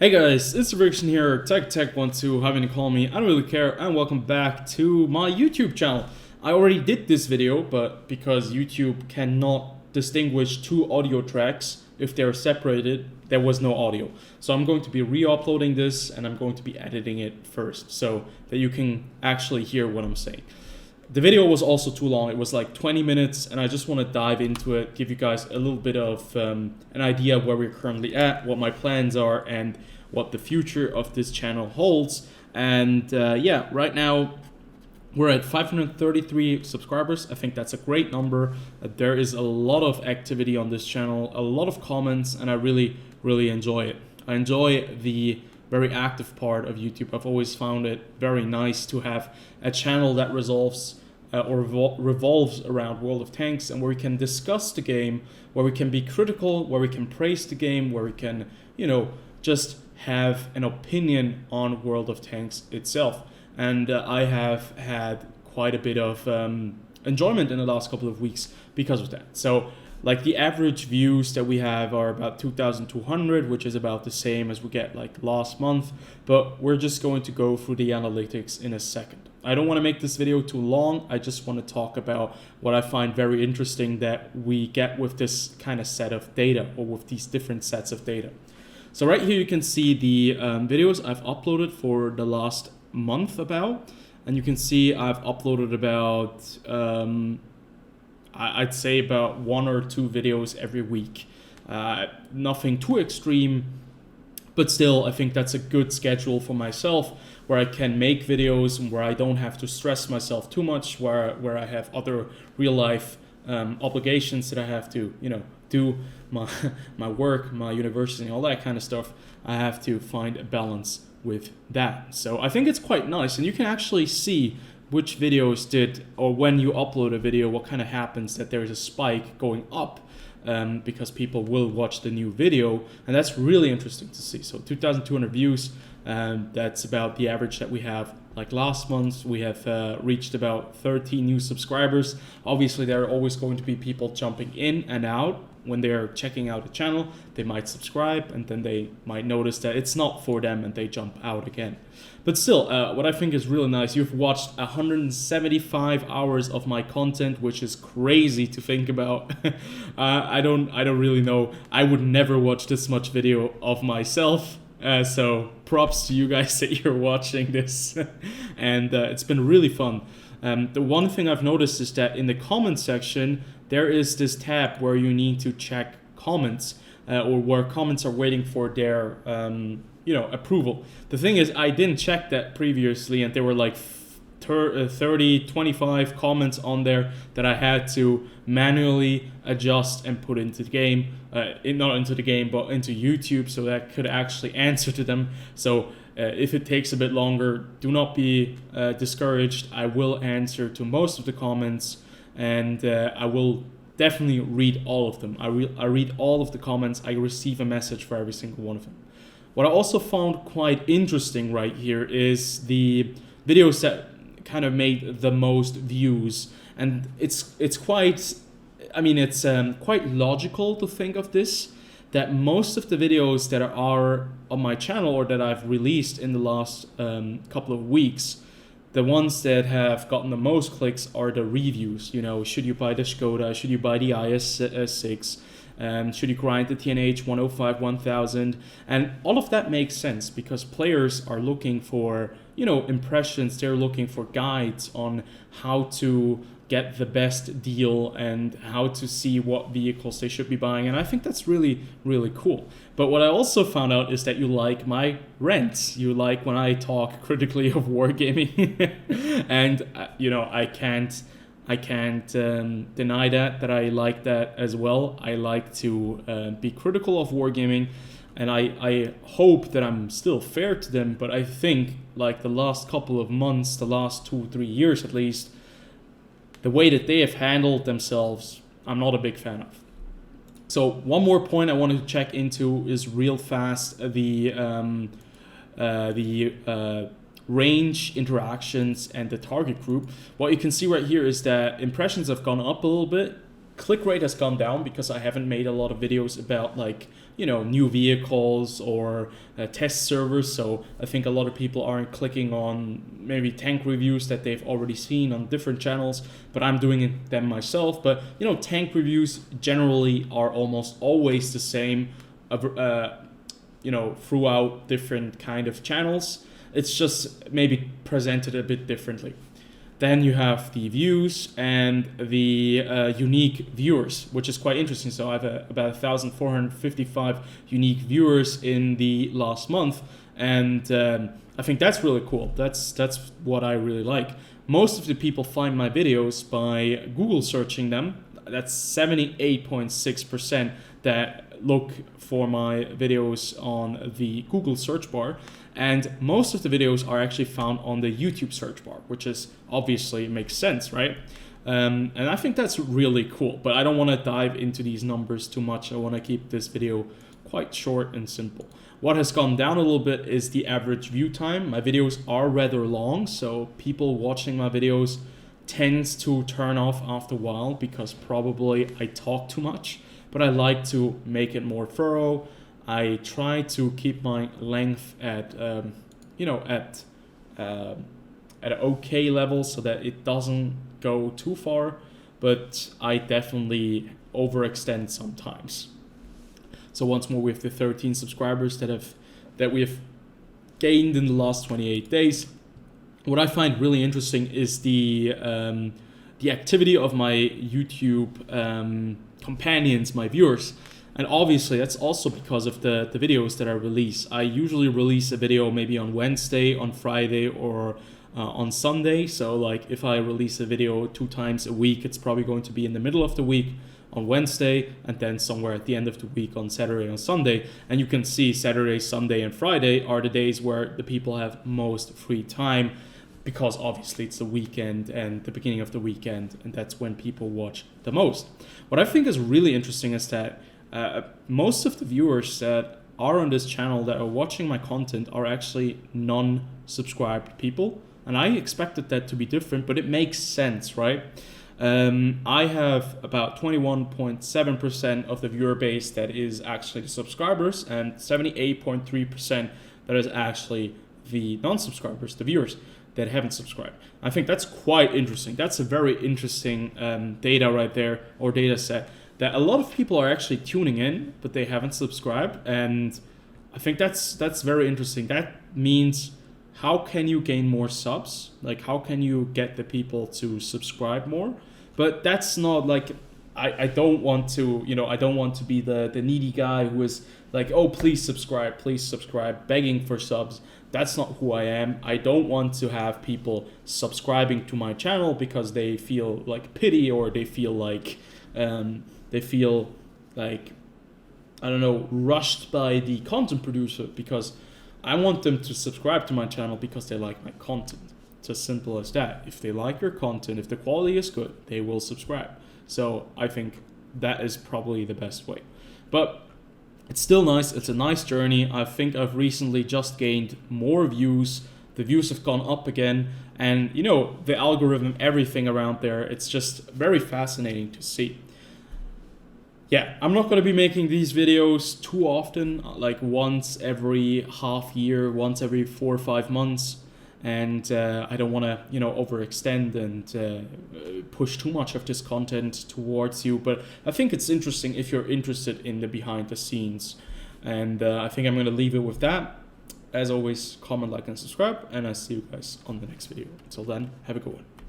Hey guys, it's TheFrXion here, Tech12, however you call me, I don't really care, and welcome back to my YouTube channel. I already did this video, but because YouTube cannot distinguish two audio tracks if they're separated, there was no audio. So I'm going to be re-uploading this, and I'm going to be editing it first, so that you can actually hear what I'm saying. The video was also too long. It was like 20 minutes, and I just want to dive into it, give you guys a little bit of an idea of where we're currently at, what my plans are, and what the future of this channel holds. And yeah, right now we're at 533 subscribers. I think that's a great number. There is a lot of activity on this channel, a lot of comments, and I really enjoy it. I enjoy the very active part of YouTube. I've always found it very nice to have a channel that revolves around World of Tanks, and where we can discuss the game, where we can be critical, where we can praise the game, where we can, you know, just have an opinion on World of Tanks itself. And I have had quite a bit of enjoyment in the last couple of weeks because of that. So like the average views that we have are about 2,200, which is about the same as we get like last month, but we're just going to go through the analytics in a second. I don't want to make this video too long. I just want to talk about what I find very interesting that we get with this kind of set of data, or with these different sets of data. So right here you can see the videos I've uploaded for the last month about, and you can see I've uploaded about I'd say about 1 or 2 videos every week. Nothing too extreme, but still I think that's a good schedule for myself, where I can make videos and where I don't have to stress myself too much, where I have other real life obligations that I have to, you know, do my work, my university, and all that kind of stuff. I have to find a balance with that. So I think it's quite nice, and you can actually see which videos did, or when you upload a video, what kind of happens, that there is a spike going up because people will watch the new video, and that's really interesting to see. So 2,200 views, that's about the average that we have. Like last month, we have reached about 30 new subscribers. Obviously, there are always going to be people jumping in and out. When they're checking out the channel, they might subscribe, and then they might notice that it's not for them, and they jump out again. But still, what I think is really nice, you've watched 175 hours of my content, which is crazy to think about. I don't really know. I would never watch this much video of myself. So props to you guys that you're watching this. And it's been really fun. The one thing I've noticed is that in the comment section, there is this tab where you need to check comments, or where comments are waiting for their approval. The thing is, I didn't check that previously, and there were like 30, 25 comments on there that I had to manually adjust and put into the game, not into the game, but into YouTube, so that I could actually answer to them. So if it takes a bit longer, do not be discouraged. I will answer to most of the comments, and I will definitely read all of them. I read all of the comments. I receive a message for every single one of them. What I also found quite interesting right here is the videos that kind of made the most views, and it's quite, I mean, it's quite logical to think of this, that most of the videos that are on my channel, or that I've released in the last couple of weeks, the ones that have gotten the most clicks are the reviews. You know, should you buy the Skoda? Should you buy the IS-6? Should you grind the TNH 105 1000? And all of that makes sense, because players are looking for, you know, impressions. They're looking for guides on how to get the best deal and how to see what vehicles they should be buying. And I think that's really cool. But what I also found out is that you like my rants. You like when I talk critically of wargaming. And, you know, I can't deny that I like that as well. I like to be critical of wargaming, and I hope that I'm still fair to them. But I think, like the last couple of months, the last 2-3 years at least, the way that they have handled themselves, I'm not a big fan of. So one more point I wanted to check into is real fast the range, interactions, and the target group. What you can see right here is that impressions have gone up a little bit. Click rate has gone down because I haven't made a lot of videos about, like, new vehicles or test servers. So I think a lot of people aren't clicking on maybe tank reviews that they've already seen on different channels, but I'm doing them myself. But tank reviews generally are almost always the same, throughout different kind of channels. It's just maybe presented a bit differently. Then you have the views and the unique viewers, which is quite interesting. So I have about 1,455 unique viewers in the last month, and I think that's really cool. That's what I really like. Most of the people find my videos by Google searching them. That's 78.6% that look for my videos on the Google search bar. And most of the videos are actually found on the YouTube search bar, which is obviously makes sense, right? And I think that's really cool, but I don't want to dive into these numbers too much. I want to keep this video quite short and simple. What has gone down a little bit is the average view time. My videos are rather long, so people watching my videos tends to turn off after a while because probably I talk too much, but I like to make it more thorough. I try to keep my length at an okay level so that it doesn't go too far, but I definitely overextend sometimes. So once more, we have the 13 subscribers that we have gained in the last 28 days. What I find really interesting is the activity of my YouTube companions, my viewers. And obviously that's also because of the videos that I release. I usually release a video maybe on Wednesday, on Friday, or on Sunday. So like if I release a video 2 times a week, it's probably going to be in the middle of the week on Wednesday, and then somewhere at the end of the week on Saturday and Sunday. And you can see Saturday, Sunday, and Friday are the days where the people have most free time, because obviously it's the weekend and the beginning of the weekend, and that's when people watch the most. What I think is really interesting is that most of the viewers that are on this channel that are watching my content are actually non-subscribed people. And I expected that to be different, but it makes sense, right? I have about 21.7% of the viewer base that is actually the subscribers, and 78.3% that is actually the non-subscribers, the viewers that haven't subscribed. I think that's quite interesting. That's a very interesting data right there, or data set, that a lot of people are actually tuning in, but they haven't subscribed. And I think that's very interesting. That means, how can you gain more subs? Like, how can you get the people to subscribe more? But that's not like, I don't want to, I don't want to be the needy guy who is like, oh, please subscribe, begging for subs. That's not who I am. I don't want to have people subscribing to my channel because they feel like pity, or they feel like, I don't know, rushed by the content producer, because I want them to subscribe to my channel because they like my content. It's as simple as that. If they like your content, if the quality is good, they will subscribe. So I think that is probably the best way. But it's still nice. It's a nice journey. I think I've recently just gained more views. The views have gone up again. And, the algorithm, everything around there, it's just very fascinating to see. Yeah, I'm not going to be making these videos too often, like once every half year, once every 4 or 5 months. And I don't want to, overextend and push too much of this content towards you. But I think it's interesting if you're interested in the behind the scenes. And I think I'm going to leave it with that. As always, comment, like, and subscribe. And I'll see you guys on the next video. Until then, have a good one.